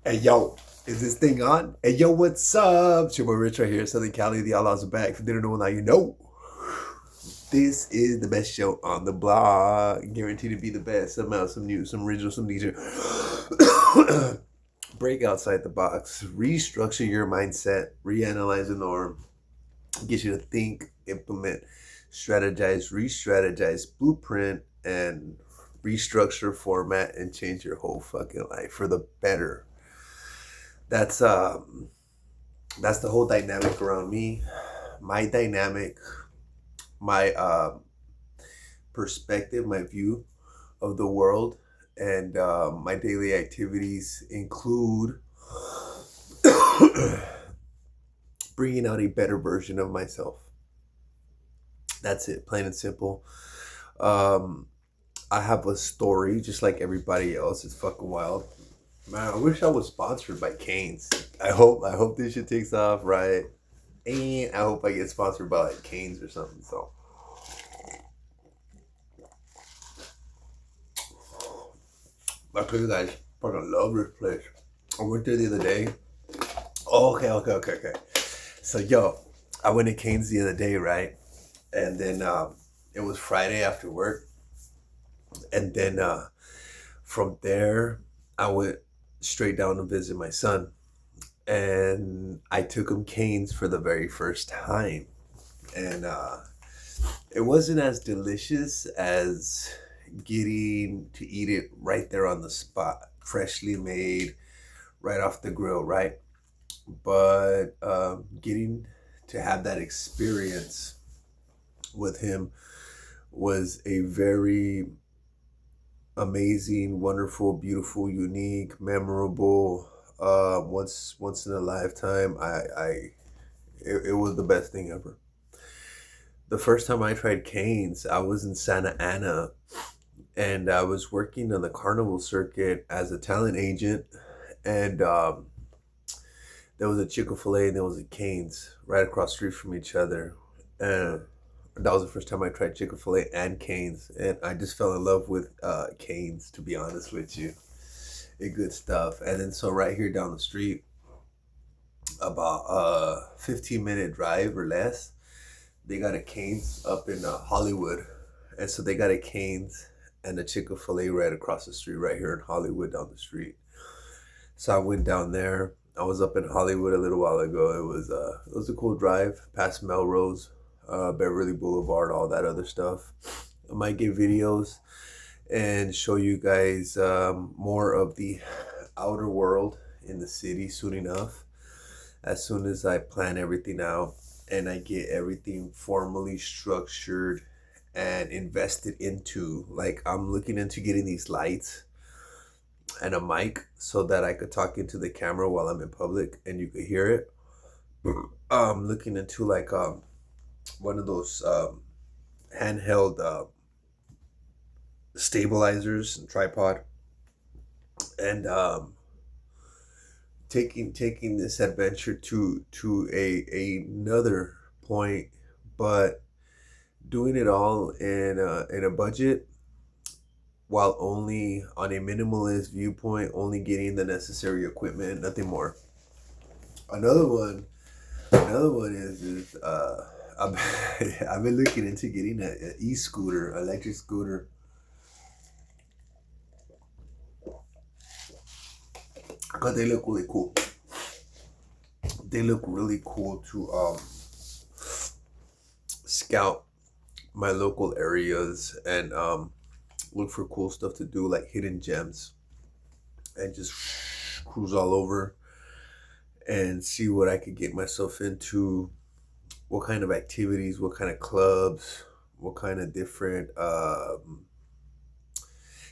Hey yo, is this thing on? Hey yo, what's up? It's your boy Rich right here, Southern Cali. The Outlaws are back. If you didn't know, now you know. This is the best show on the block. Guaranteed to be the best. Somehow, some new, some original, some DJ. Break outside the box. Restructure your mindset. Reanalyze the norm. Get you to think, implement, strategize, re-strategize, blueprint, and restructure, format, and change your whole fucking life for the better. That's um that's the whole dynamic around me. My dynamic, my perspective, my view of the world, and my daily activities include bringing out a better version of myself. That's it, plain and simple. Um, I have a story just like everybody else. It's fucking wild. Man, I wish I was sponsored by Canes. I hope this shit takes off, right? And I hope I get sponsored by like Canes or something. So I tell you guys, fucking love this place. I went there the other day. Oh, okay. So yo, I went to Canes the other day, right? And then it was Friday after work, and then from there I went straight down to visit my son, and I took him Canes for the very first time, and it wasn't as delicious as getting to eat it right there on the spot, freshly made, right off the grill, right? But getting to have that experience with him was a very amazing, wonderful, beautiful, unique, memorable. Once in a lifetime. It was the best thing ever. The first time I tried canes, I was in Santa Ana, and I was working on the carnival circuit as a talent agent, and there was a Chick-fil-A and there was a Canes right across the street from each other. And that was the first time I tried Chick-fil-A and Canes, and I just fell in love with Canes, to be honest with you. It good stuff. And then so right here down the street, about a 15-minute drive or less, they got a Canes up in Hollywood. And so they got a Canes and a Chick-fil-A right across the street, right here in Hollywood down the street. So I went down there. I was up in Hollywood a little while ago. It was a cool drive past Melrose, Beverly Boulevard, all that other stuff. I might get videos and show you guys more of the outer world in the city soon enough. As soon as I plan everything out and I get everything formally structured and invested into, like I'm looking into getting these lights and a mic so that I could talk into the camera while I'm in public and you could hear it. Looking into like one of those handheld stabilizers and tripod, and taking this adventure to a another point, but doing it all in a budget, while only on a minimalist viewpoint, only getting the necessary equipment, nothing more. Another one, another one is I've, I've been looking into getting an e-scooter, electric scooter, because they look really cool. They look really cool to scout my local areas and look for cool stuff to do, like hidden gems, and just cruise all over and see what I could get myself into, what kind of activities, what kind of clubs, what kind of different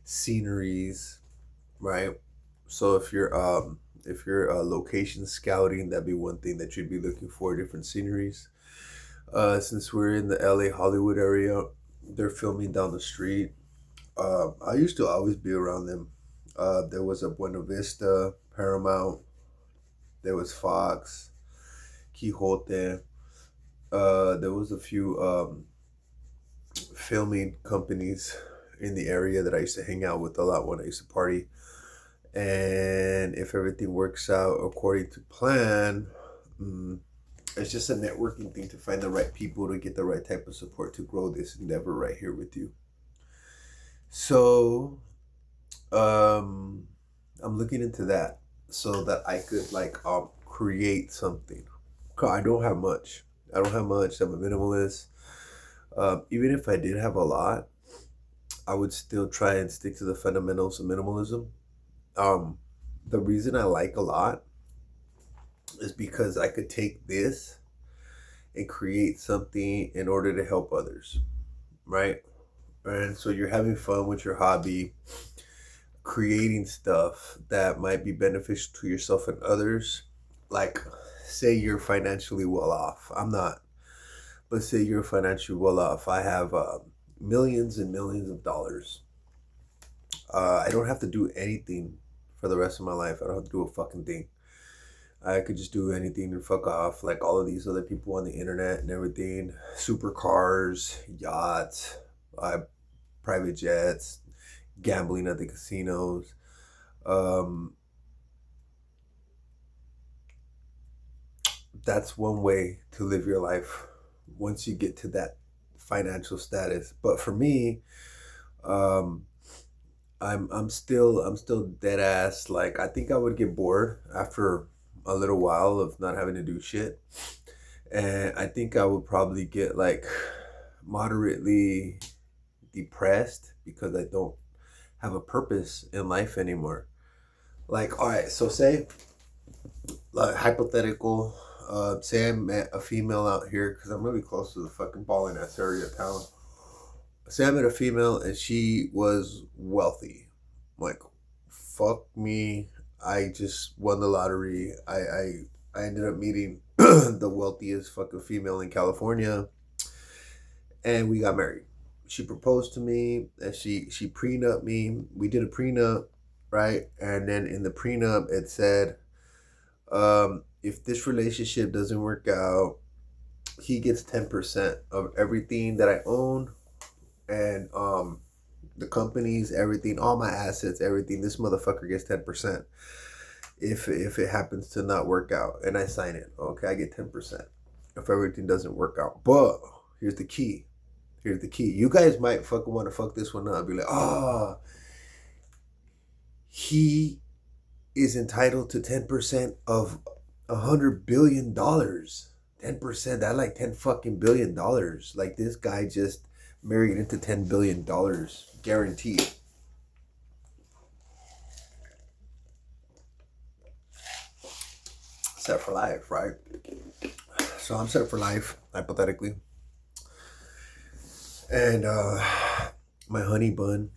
sceneries, right? So if you're location scouting, that'd be one thing that you'd be looking for, different sceneries. Since we're in the LA Hollywood area, they're filming down the street. I used to always be around them. There was a Buena Vista, Paramount, there was Fox, Quixote. There was a few filming companies in the area that I used to hang out with a lot when I used to party. And if everything works out according to plan, mm, it's just a networking thing to find the right people to get the right type of support to grow this endeavor right here with you. So, um, I'm looking into that so that I could like create something. 'Cause I don't have much. I don't have much. I'm a minimalist. Even if I did have a lot, I would still try and stick to the fundamentals of minimalism. Um, the reason I like a lot is because I could take this and create something in order to help others, right? And so you're having fun with your hobby, creating stuff that might be beneficial to yourself and others. Like, say you're financially well off. I'm not, but say you're financially well off. I have millions and millions of dollars. I don't have to do anything for the rest of my life. I don't have to do a fucking thing. I could just do anything and fuck off like all of these other people on the internet and everything. Supercars, yachts, private jets, gambling at the casinos. Um, that's one way to live your life once you get to that financial status. But for me, um, I'm still dead ass. Like I think I would get bored after a little while of not having to do shit. And I think I would probably get like moderately depressed because I don't have a purpose in life anymore. Like, all right, so say, like, hypothetical, say I met a female out here because I'm really close to the fucking balling ass area of town. Say I met a female and she was wealthy. Like, fuck me. I just won the lottery. I ended up meeting the wealthiest fucking female in California, and we got married. She proposed to me, and she prenup me. We did a prenup, right? And then in the prenup, it said, if this relationship doesn't work out, he gets 10% of everything that I own, and the companies, everything, all my assets, everything. This motherfucker gets 10%. If it happens to not work out, and I sign it, okay, I get 10% if everything doesn't work out. But here's the key. Here's the key. You guys might fucking want to fuck this one up. Be like, oh, he is entitled to 10% of $100 billion. 10%. That like 10 fucking $1 billion. Like this guy just married into $10 billion, guaranteed. Set for life, right? So I'm set for life, hypothetically. And my honey bun.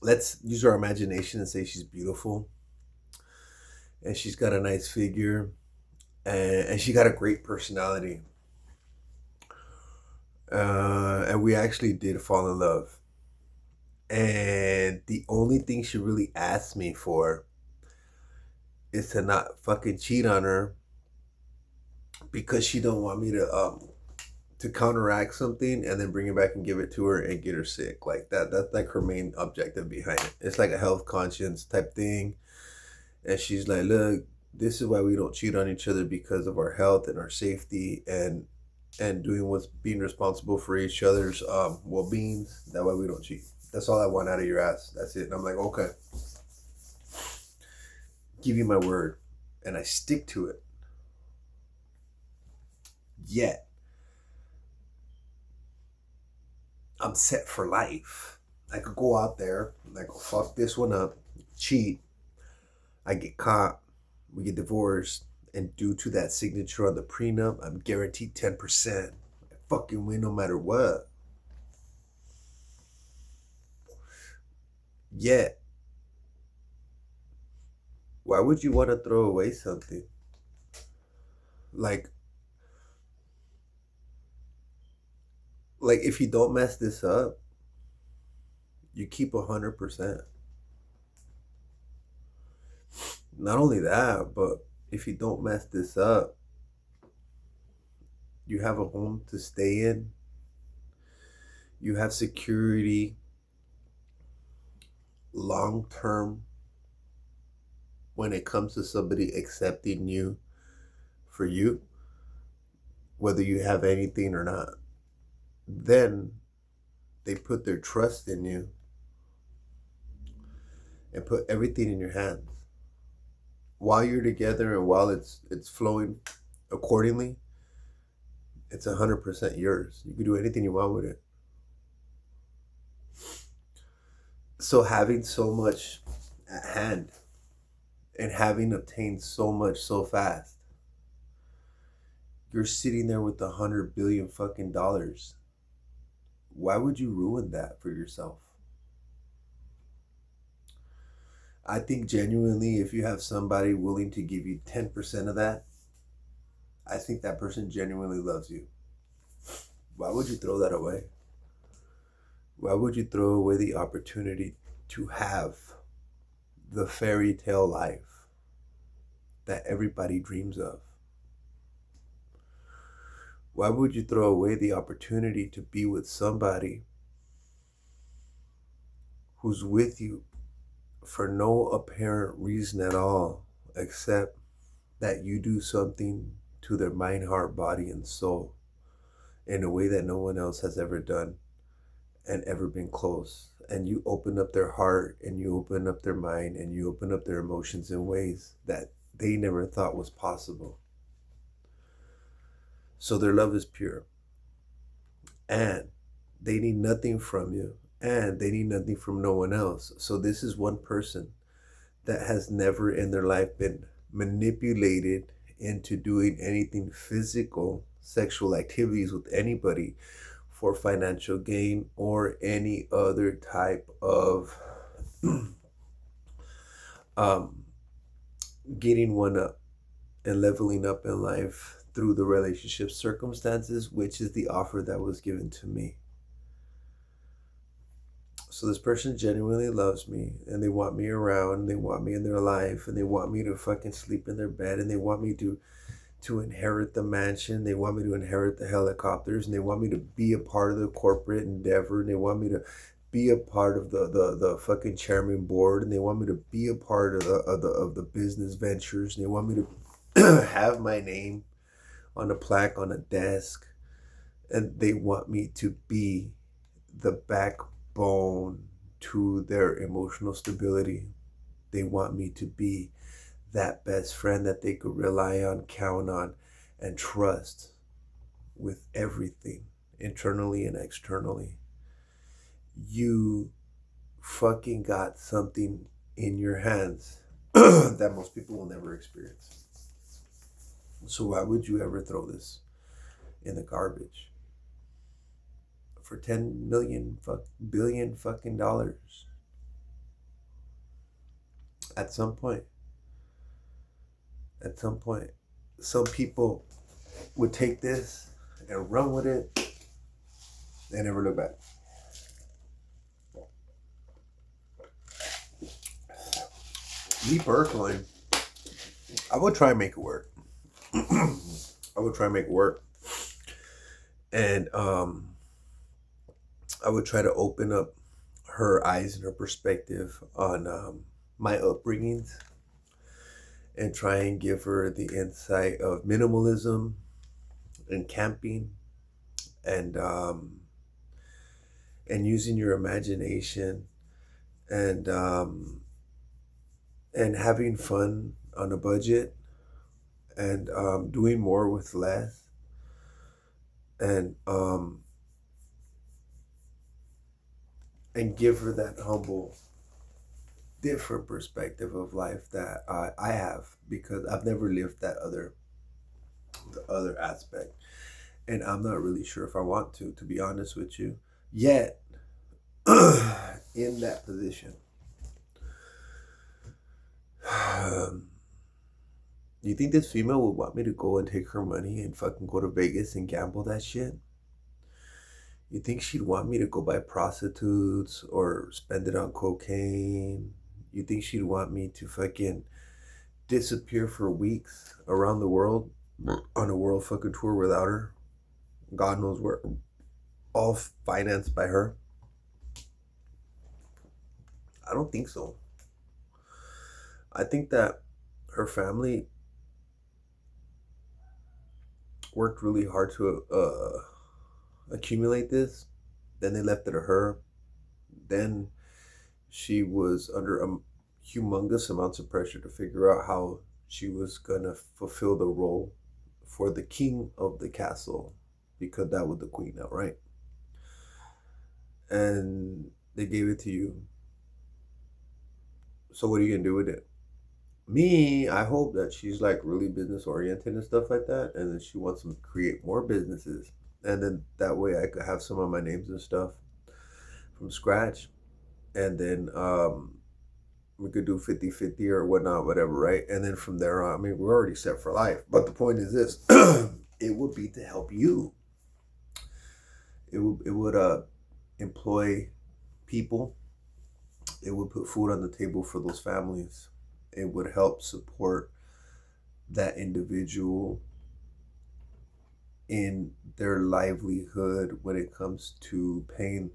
Let's use our imagination and say she's beautiful, and she's got a nice figure, and she got a great personality. And we actually did fall in love. And the only thing she really asked me for is to not fucking cheat on her because she don't want me to counteract something and then bring it back and give it to her and get her sick. Like that's like her main objective behind it. It's like a health conscience type thing. And she's like, look, this is why we don't cheat on each other, because of our health and our safety, and doing what's being responsible for each other's well-beings. That way we don't cheat. That's all I want out of your ass. That's it. And I'm like, okay, give you my word, and I stick to it. Yet I'm set for life. I could go out there and I go fuck this one up, cheat. I get caught. We get divorced. And due to that signature on the prenup, I'm guaranteed 10%. I fucking win no matter what. Yet, why would you want to throw away something? Like, if you don't mess this up, you keep 100%. Not only that, but if you don't mess this up, you have a home to stay in. You have security. long term, when it comes to somebody accepting you for you, whether you have anything or not, then they put their trust in you and put everything in your hands. While you're together and while it's flowing accordingly, it's 100% yours. You can do anything you want with it. So having so much at hand and having obtained so much so fast, you're sitting there with 100 billion fucking dollars. Why would you ruin that for yourself? I think genuinely, if you have somebody willing to give you 10% of that, I think that person genuinely loves you. Why would you throw that away? Why would you throw away the opportunity to have the fairy tale life that everybody dreams of? Why would you throw away the opportunity to be with somebody who's with you for no apparent reason at all, except that you do something to their mind, heart, body, and soul in a way that no one else has ever done and ever been close? And you open up their heart and you open up their mind and you open up their emotions in ways that they never thought was possible. So their love is pure. And they need nothing from you. And they need nothing from no one else. So this is one person that has never in their life been manipulated into doing anything physical, sexual activities with anybody for financial gain or any other type of getting one up and leveling up in life through the relationship circumstances, which is the offer that was given to me. So this person genuinely loves me and they want me around, and they want me in their life, and they want me to fucking sleep in their bed, and they want me to inherit the mansion, they want me to inherit the helicopters, and they want me to be a part of the corporate endeavor, and they want me to be a part of the fucking chairman board, and they want me to be a part of the business ventures, and they want me to have my name on a plaque on a desk, and they want me to be the backbone to their emotional stability. They want me to be that best friend that they could rely on, count on, and trust with everything, internally and externally. You fucking got something in your hands that most people will never experience. So why would you ever throw this in the garbage for 10 million billion fucking dollars? At some point, some people would take this and run with it and never look back. Me personally, I would try and make it work. I would try and make it work. And I would try to open up her eyes and her perspective on my upbringings and try and give her the insight of minimalism and camping and using your imagination and having fun on a budget and doing more with less and give her that humble different perspective of life that I have, because I've never lived the other aspect, and I'm not really sure if I want to be honest with you, yet in that position. You think this female would want me to go and take her money and fucking go to Vegas and gamble that shit? You think she'd want me to go buy prostitutes or spend it on cocaine? You think she'd want me to fucking disappear for weeks around the world on a world fucking tour without her? God knows where. All financed by her. I don't think so. I think that her family worked really hard to accumulate this. Then they left it to her. Then she was under humongous amounts of pressure to figure out how she was gonna fulfill the role for the king of the castle, because that was the queen now, right? And they gave it to you. So what are you gonna do with it? Me, I hope that she's like really business oriented and stuff like that, and then she wants to create more businesses, and then that way I could have some of my names and stuff from scratch, and then we could do 50-50 or whatnot, whatever, right? And then from there on, I mean, we're already set for life. But the point is this: it would be to help you. It would employ people. It would put food on the table for those families. It would help support that individual in their livelihood when it comes to paying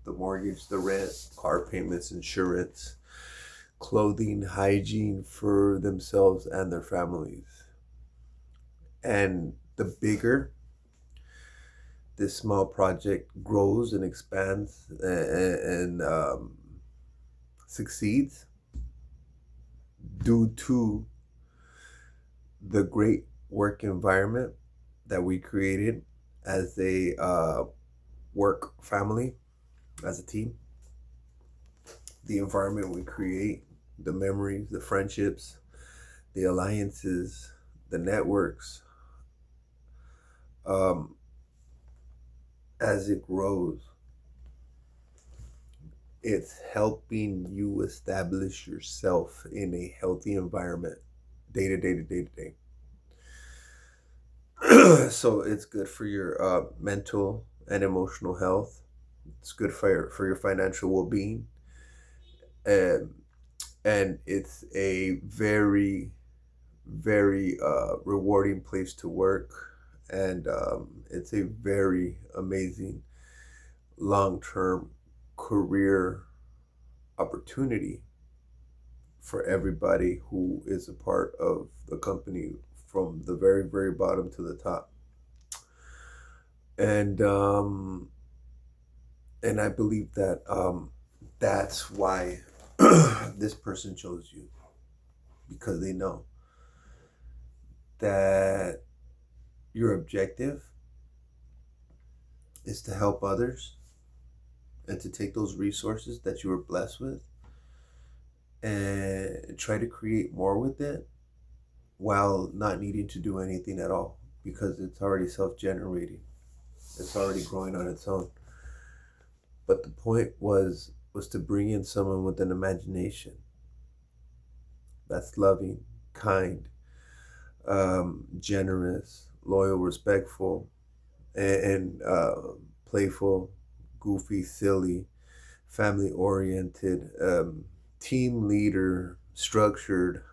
the mortgage, the rent, car payments, insurance, clothing, hygiene for themselves and their families. And the bigger this small project grows and expands and succeeds due to the great work environment that we created as a work family, as a team, the environment we create, the memories, the friendships, the alliances, the networks, um, as it grows, it's helping you establish yourself in a healthy environment day to day to day to day. So it's good for your mental and emotional health. It's good for your financial well being, and it's a very very rewarding place to work, and it's a very amazing long term career opportunity for everybody who is a part of the company from the very very bottom to the top. And I believe that that's why this person chose you, because they know that your objective is to help others and to take those resources that you were blessed with and try to create more with it while not needing to do anything at all, because it's already self-generating. It's already growing on its own. But the point was to bring in someone with an imagination that's loving, kind, generous, loyal, respectful, and playful, goofy, silly, family oriented, team leader, structured,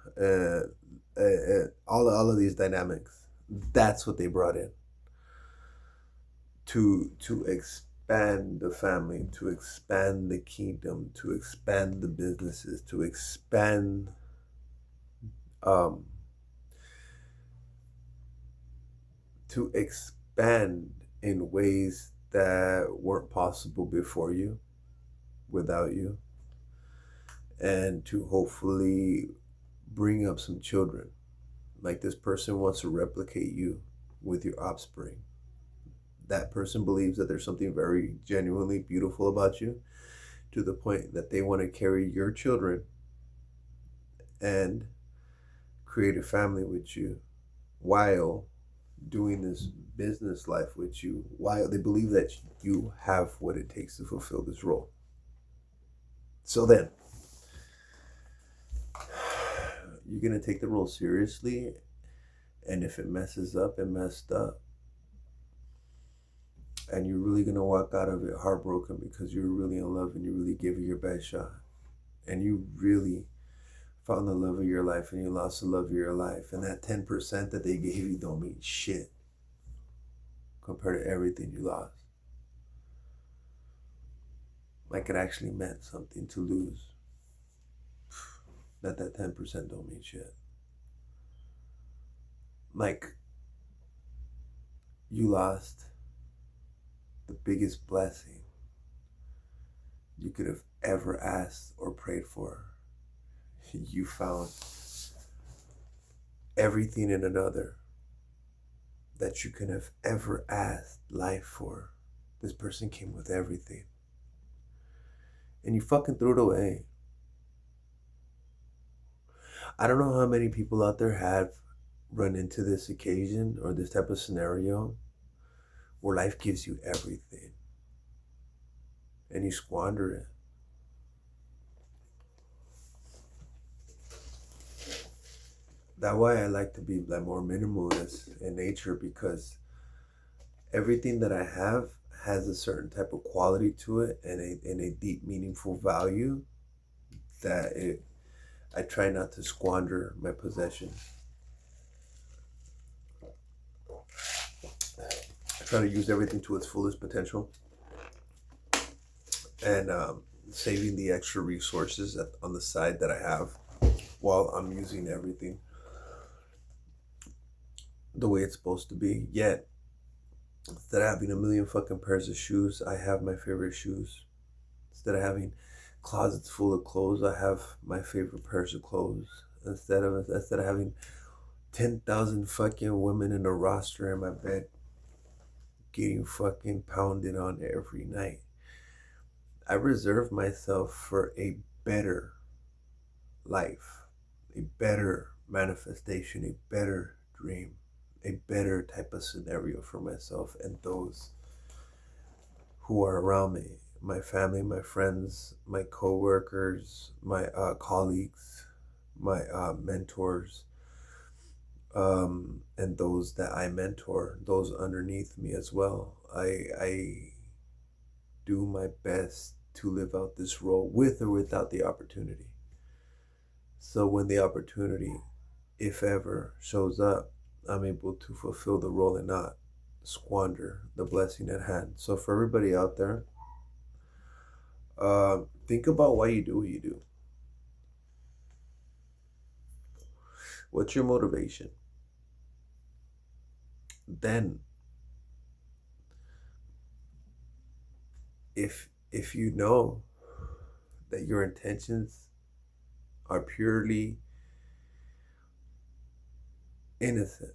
all of these dynamics. That's what they brought in to expand the family, to expand the kingdom, to expand the businesses, to expand um, to expand in ways that weren't possible before you, without you, and to hopefully bring up some children. Like this person wants to replicate you with your offspring. That person believes that there's something very genuinely beautiful about you, to the point that they want to carry your children and create a family with you while doing this business life with you, while they believe that you have what it takes to fulfill this role. So then, you're going to take the role seriously, and if it messes up, it messed up. And you're really going to walk out of it heartbroken because you're really in love and you really gave it your best shot. And you really found the love of your life and you lost the love of your life. And that 10% that they gave you don't mean shit compared to everything you lost. Like it actually meant something to lose that 10% don't mean shit. Like, you lost the biggest blessing you could have ever asked or prayed for. You found everything in another that you could have ever asked life for. This person came with everything. And you fucking threw it away. I don't know how many people out there have run into this occasion or this type of scenario where life gives you everything and you squander it. That's why I like to be like more minimalist in nature, because everything that I have has a certain type of quality to it and a deep meaningful value that I try not to squander my possessions. I try to use everything to its fullest potential, and saving the extra resources on the side that I have while I'm using everything the way it's supposed to be. Yet, instead of having a million fucking pairs of shoes, I have my favorite shoes. Instead of having closets full of clothes, I have my favorite pairs of clothes. Instead of having 10,000 fucking women in a roster in my bed getting fucking pounded on every night, I reserve myself for a better life, a better manifestation, a better dream, a better type of scenario for myself and those who are around me, my family, my friends, my co-workers, my colleagues, my mentors, and those that I mentor, those underneath me as well. I do my best to live out this role with or without the opportunity. So when the opportunity, if ever, shows up, I'm able to fulfill the role and not squander the blessing at hand. So for everybody out there, think about why you do what you do. What's your motivation? Then, if you know that your intentions are purely innocent,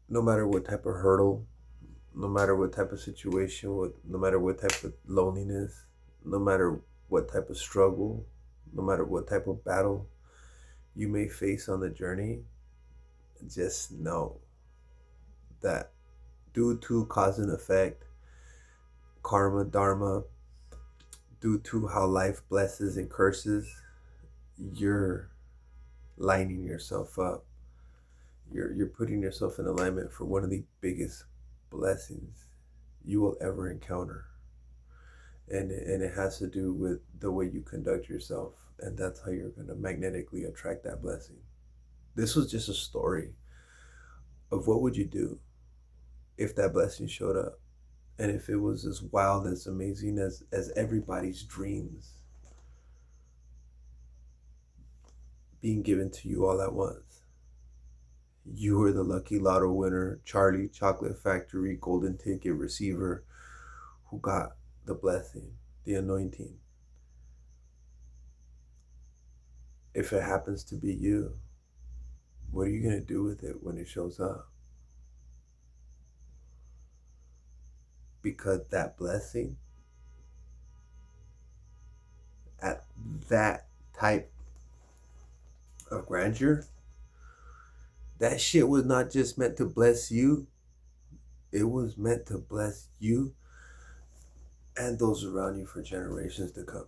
no matter what type of hurdle, no matter what type of situation, no matter what type of loneliness, no matter what type of struggle, no matter what type of battle you may face on the journey, just know that due to cause and effect, karma, dharma, due to how life blesses and curses, you're lining yourself up. You're putting yourself in alignment for one of the biggest blessings you will ever encounter. And it has to do with the way you conduct yourself, and that's how you're going to magnetically attract that blessing. This was just a story of what would you do if that blessing showed up, and if it was as wild, as amazing as everybody's dreams being given to you all at once. You were the lucky lotto winner, Charlie Chocolate Factory golden ticket receiver who got the blessing, the anointing. If it happens to be you, what are you going to do with it when it shows up? Because that blessing at that type of grandeur, that shit was not just meant to bless you, it was meant to bless you and those around you for generations to come.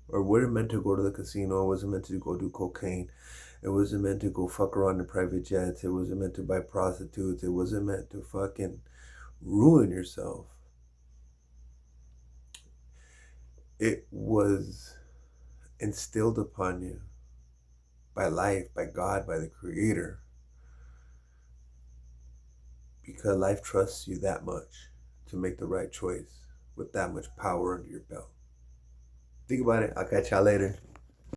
Or wasn't meant to go to the casino, it wasn't meant to go do cocaine, it wasn't meant to go fuck around in private jets, it wasn't meant to buy prostitutes, it wasn't meant to fucking ruin yourself. It was instilled upon you by life, by God, by the Creator, because life trusts you that much to make the right choice with that much power under your belt. Think about it. I'll catch y'all later.